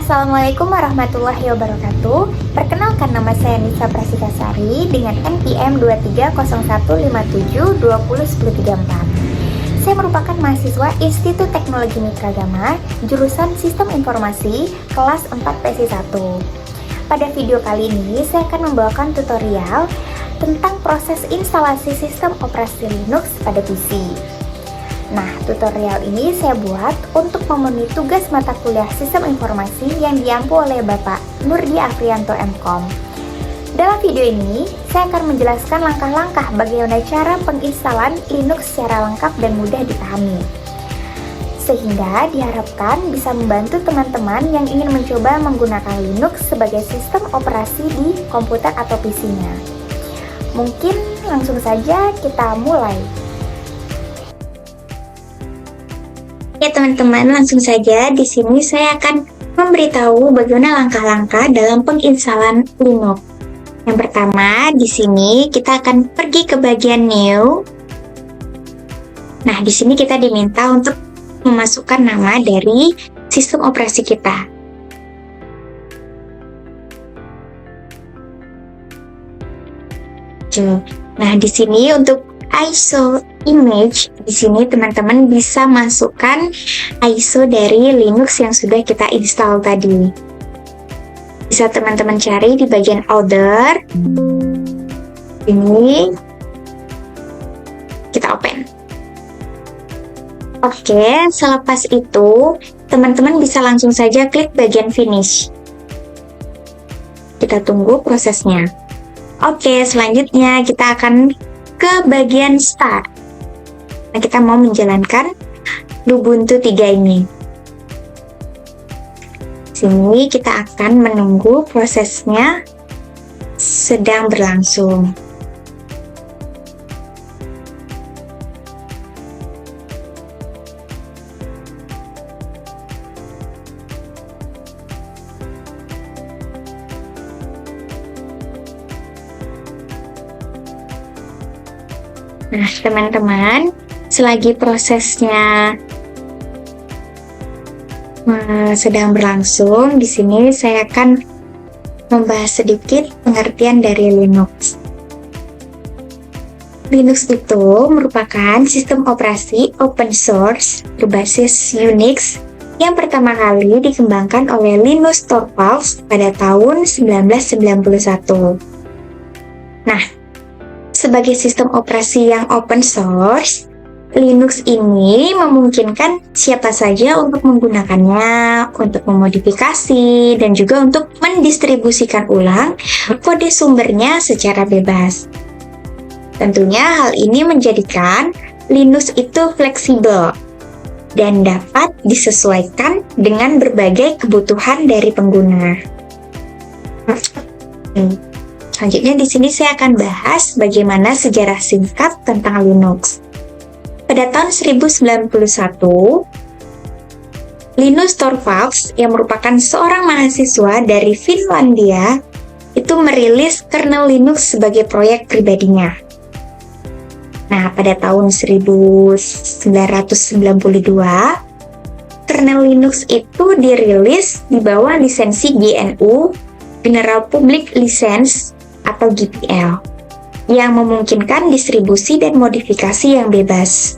Assalamualaikum warahmatullahi wabarakatuh. Perkenalkan, nama saya Nisa Prasikasari dengan NPM 230157201034. Saya merupakan mahasiswa Institut Teknologi Mitragama, jurusan Sistem Informasi, kelas 4 PSI 1. Pada video kali ini, saya akan membawakan tutorial tentang proses instalasi sistem operasi Linux pada PC. Nah, tutorial ini saya buat untuk memenuhi tugas mata kuliah Sistem Informasi yang diampu oleh Bapak Nurdi Afrianto MKom. Dalam video ini, saya akan menjelaskan langkah-langkah bagaimana cara penginstalan Linux secara lengkap dan mudah dipahami. Sehingga diharapkan bisa membantu teman-teman yang ingin mencoba menggunakan Linux sebagai sistem operasi di komputer atau PC-nya. Mungkin langsung saja kita mulai. Ya teman-teman, langsung saja di sini saya akan memberitahu bagaimana langkah-langkah dalam penginstalan Linux. Yang pertama, di sini kita akan pergi ke bagian New. Nah, di sini kita diminta untuk memasukkan nama dari sistem operasi kita. Nah, di sini untuk ISO image, di sini teman-teman bisa masukkan ISO dari Linux yang sudah kita install tadi. Bisa teman-teman cari di bagian Other. Ini kita open. Oke, selepas itu teman-teman bisa langsung saja klik bagian Finish. Kita tunggu prosesnya. Oke, selanjutnya kita akan ke bagian Start. Nah, kita mau menjalankan Ubuntu 3 ini. Sini kita akan menunggu prosesnya sedang berlangsung. Nah, teman-teman, selagi prosesnya sedang berlangsung, di sini saya akan membahas sedikit pengertian dari Linux. Linux itu merupakan sistem operasi open source berbasis Unix yang pertama kali dikembangkan oleh Linus Torvalds pada tahun 1991. Nah, sebagai sistem operasi yang open source, Linux ini memungkinkan siapa saja untuk menggunakannya, untuk memodifikasi, dan juga untuk mendistribusikan ulang kode sumbernya secara bebas. Tentunya hal ini menjadikan Linux itu fleksibel dan dapat disesuaikan dengan berbagai kebutuhan dari pengguna. Selanjutnya di sini saya akan bahas bagaimana sejarah singkat tentang Linux. Pada tahun 1991, Linus Torvalds yang merupakan seorang mahasiswa dari Finlandia itu merilis kernel Linux sebagai proyek pribadinya. Nah, pada tahun 1992, kernel Linux itu dirilis di bawah lisensi GNU, General Public License atau GPL, yang memungkinkan distribusi dan modifikasi yang bebas.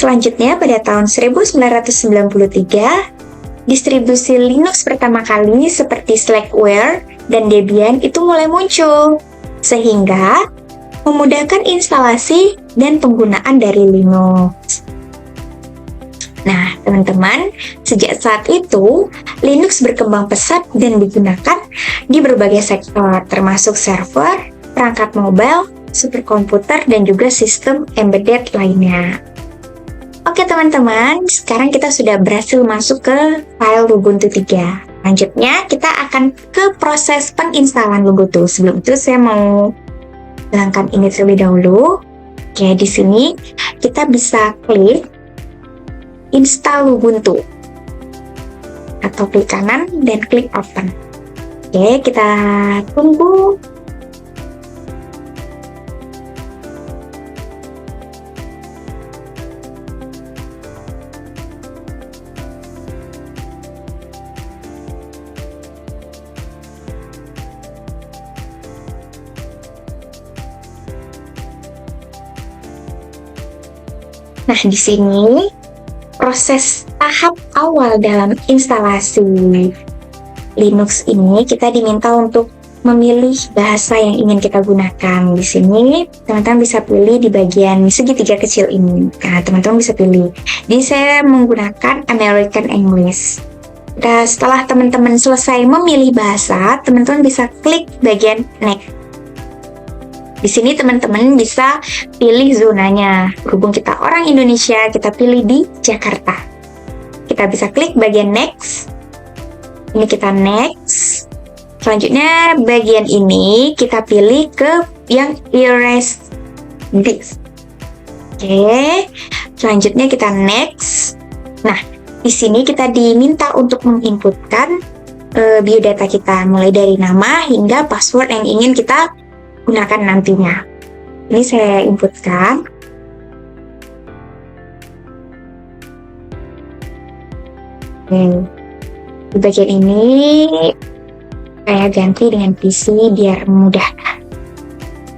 Selanjutnya, pada tahun 1993, distribusi Linux pertama kali seperti Slackware dan Debian itu mulai muncul, sehingga memudahkan instalasi dan penggunaan dari Linux. Nah, teman-teman, sejak saat itu, Linux berkembang pesat dan digunakan di berbagai sektor, termasuk server, perangkat mobile, superkomputer, dan juga sistem embedded lainnya. Oke teman-teman, sekarang kita sudah berhasil masuk ke file Ubuntu 3. Lanjutnya, kita akan ke proses penginstalan Ubuntu. Sebelum itu, saya mau hilangkan ini terlebih dahulu. Oke, di sini kita bisa klik Install Ubuntu atau klik kanan dan klik Open. Oke, kita tunggu. Nah, di sini proses tahap awal dalam instalasi Linux ini kita diminta untuk memilih bahasa yang ingin kita gunakan. Di sini teman-teman bisa pilih di bagian segitiga kecil ini. Nah, teman-teman bisa pilih. Jadi saya menggunakan American English. Nah, setelah teman-teman selesai memilih bahasa, teman-teman bisa klik bagian Next. Di sini teman-teman bisa pilih zonanya. Berhubung kita orang Indonesia, kita pilih di Jakarta. Kita bisa klik bagian Next. Ini kita Next. Selanjutnya bagian ini kita pilih ke yang erase this. Oke. Selanjutnya kita Next. Nah, di sini kita diminta untuk menginputkan biodata kita, mulai dari nama hingga password yang ingin kita gunakan nantinya. Ini saya inputkan. Di bagian ini saya ganti dengan PC biar mudah.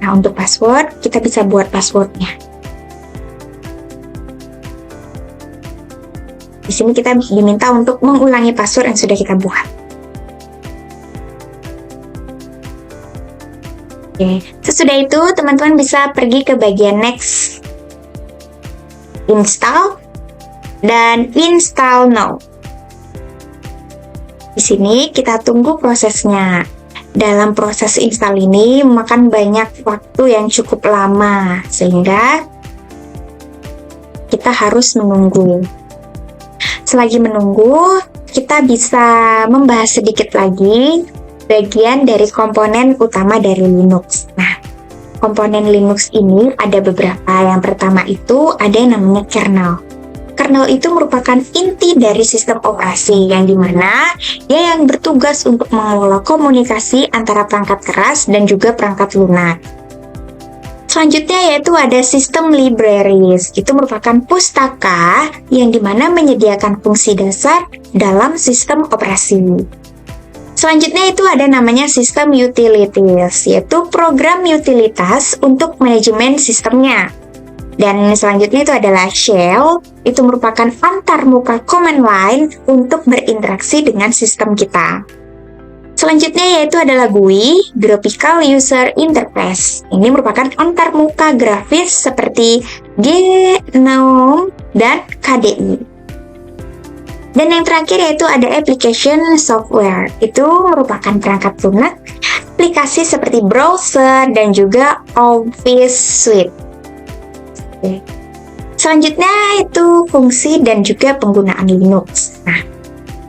Nah, untuk password kita bisa buat passwordnya. Di sini kita diminta untuk mengulangi password yang sudah kita buat. Oke, sesudah itu teman-teman bisa pergi ke bagian Next, Install, dan Install Now. Di sini kita tunggu prosesnya. Dalam proses install ini memakan banyak waktu yang cukup lama, sehingga kita harus menunggu. Selagi menunggu, kita bisa membahas sedikit lagi bagian dari komponen utama dari Linux. Nah, komponen Linux ini ada beberapa. Yang pertama itu ada yang namanya kernel. Kernel itu merupakan inti dari sistem operasi yang dimana dia yang bertugas untuk mengelola komunikasi antara perangkat keras dan juga perangkat lunak. Selanjutnya yaitu ada sistem libraries. Itu merupakan pustaka yang dimana menyediakan fungsi dasar dalam sistem operasi. Selanjutnya itu ada namanya sistem utilities, yaitu program utilitas untuk manajemen sistemnya. Dan selanjutnya itu adalah shell, itu merupakan antarmuka command line untuk berinteraksi dengan sistem kita. Selanjutnya yaitu adalah GUI, Graphical User Interface. Ini merupakan antarmuka grafis seperti GNOME dan KDE. Dan yang terakhir yaitu ada application software. Itu merupakan perangkat lunak, aplikasi seperti browser dan juga Office Suite. Selanjutnya itu fungsi dan juga penggunaan Linux. Nah,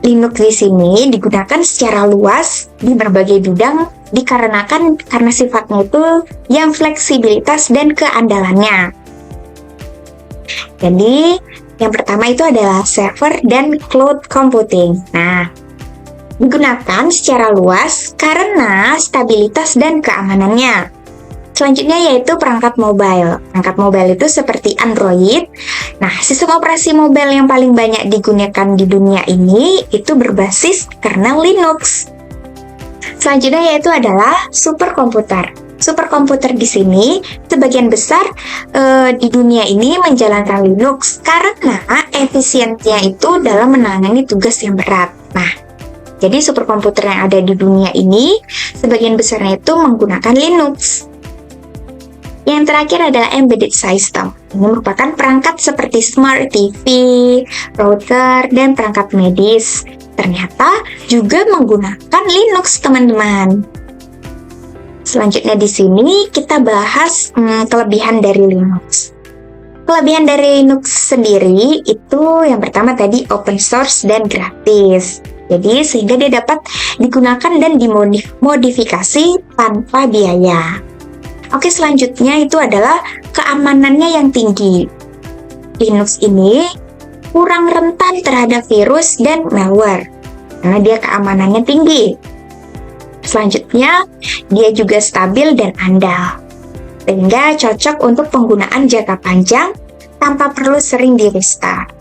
Linux di sini digunakan secara luas di berbagai bidang karena sifatnya itu yang fleksibilitas dan keandalannya. Jadi, yang pertama itu adalah server dan cloud computing. Nah, digunakan secara luas karena stabilitas dan keamanannya. Selanjutnya yaitu perangkat mobile. Perangkat mobile itu seperti Android. Nah, sistem operasi mobile yang paling banyak digunakan di dunia ini itu berbasis kernel Linux. Selanjutnya yaitu adalah superkomputer. Superkomputer di sini sebagian besar di dunia ini menjalankan Linux karena efisiennya itu dalam menangani tugas yang berat. Nah, jadi superkomputer yang ada di dunia ini sebagian besarnya itu menggunakan Linux. Yang terakhir adalah embedded system. Ini merupakan perangkat seperti smart TV, router, dan perangkat medis. Ternyata juga menggunakan Linux, teman-teman. Selanjutnya di sini kita bahas kelebihan dari Linux. Kelebihan dari Linux sendiri itu yang pertama tadi open source dan gratis. Jadi sehingga dia dapat digunakan dan dimodifikasi tanpa biaya. Oke, selanjutnya itu adalah keamanannya yang tinggi. Linux ini kurang rentan terhadap virus dan malware karena dia keamanannya tinggi. Selanjutnya, dia juga stabil dan andal, sehingga cocok untuk penggunaan jangka panjang tanpa perlu sering di-restart.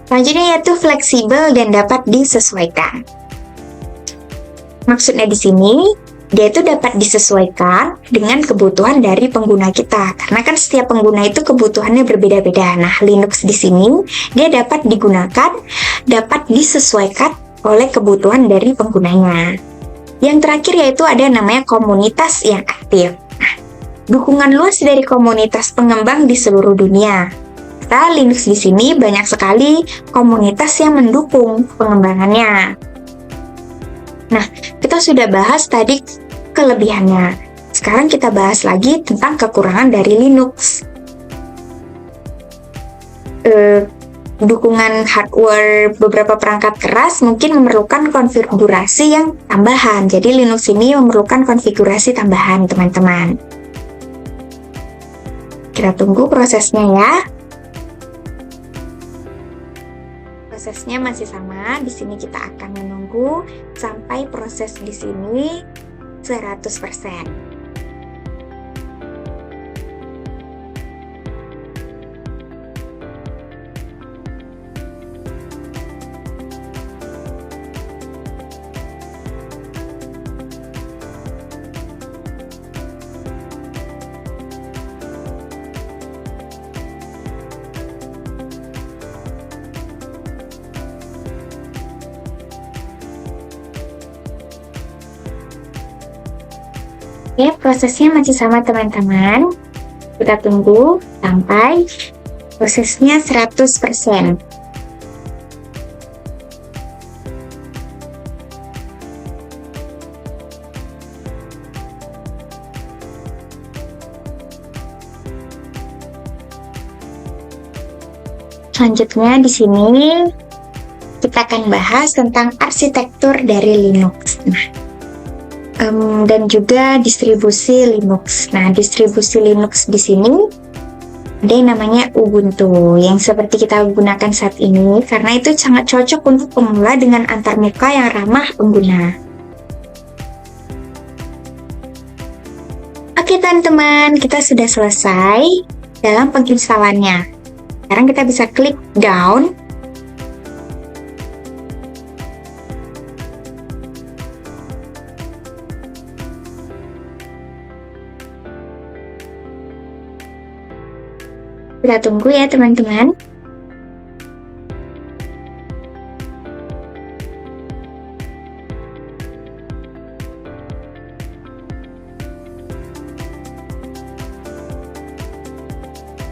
Selanjutnya yaitu fleksibel dan dapat disesuaikan. Maksudnya di sini, dia itu dapat disesuaikan dengan kebutuhan dari pengguna kita. Karena kan setiap pengguna itu kebutuhannya berbeda-beda. Nah, Linux di sini dia dapat digunakan, dapat disesuaikan oleh kebutuhan dari penggunanya. Yang terakhir yaitu ada namanya komunitas yang aktif. Nah, dukungan luas dari komunitas pengembang di seluruh dunia. Kata Linux di sini banyak sekali komunitas yang mendukung pengembangannya. Nah, kita sudah bahas tadi kelebihannya. Sekarang kita bahas lagi tentang kekurangan dari Linux. Dukungan hardware beberapa perangkat keras mungkin memerlukan konfigurasi yang tambahan. Jadi Linux ini memerlukan konfigurasi tambahan, teman-teman. Kita tunggu prosesnya ya. Prosesnya masih sama. Di sini kita akan menunggu sampai proses di sini 100%. Oke, prosesnya masih sama teman-teman. Kita tunggu sampai prosesnya 100%. Selanjutnya di sini kita akan bahas tentang arsitektur dari Linux. Dan juga distribusi Linux. Nah, distribusi Linux di sini ada yang namanya Ubuntu, yang seperti kita gunakan saat ini, karena itu sangat cocok untuk pemula dengan antarmuka yang ramah pengguna. Oke teman-teman, kita sudah selesai dalam penginstalannya. Sekarang kita bisa klik down. Kita tunggu ya teman-teman.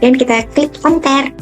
Dan kita klik enter.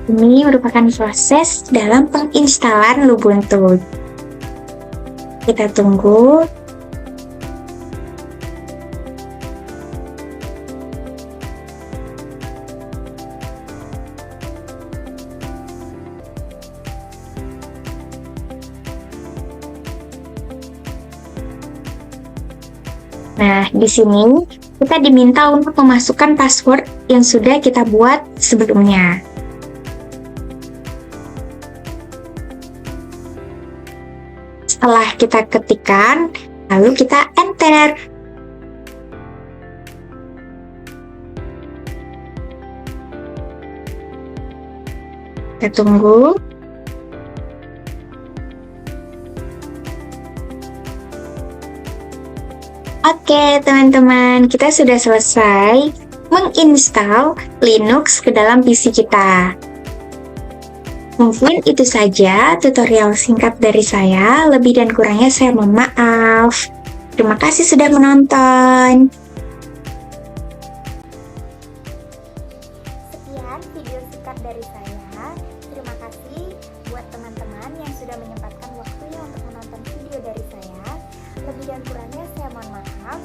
Ini merupakan proses dalam penginstalan Ubuntu. Kita tunggu. Nah, di sini kita diminta untuk memasukkan password yang sudah kita buat sebelumnya. Setelah kita ketikkan, lalu kita enter. Kita tunggu. Oke, teman-teman, kita sudah selesai menginstal Linux ke dalam PC kita. Mungkin itu saja tutorial singkat dari saya. Lebih dan kurangnya saya mohon maaf. Terima kasih sudah menonton. Sekian video singkat dari saya. Terima kasih buat teman-teman yang sudah menyempatkan waktunya untuk menonton video dari saya. Lebih dan kurangnya saya mohon maaf.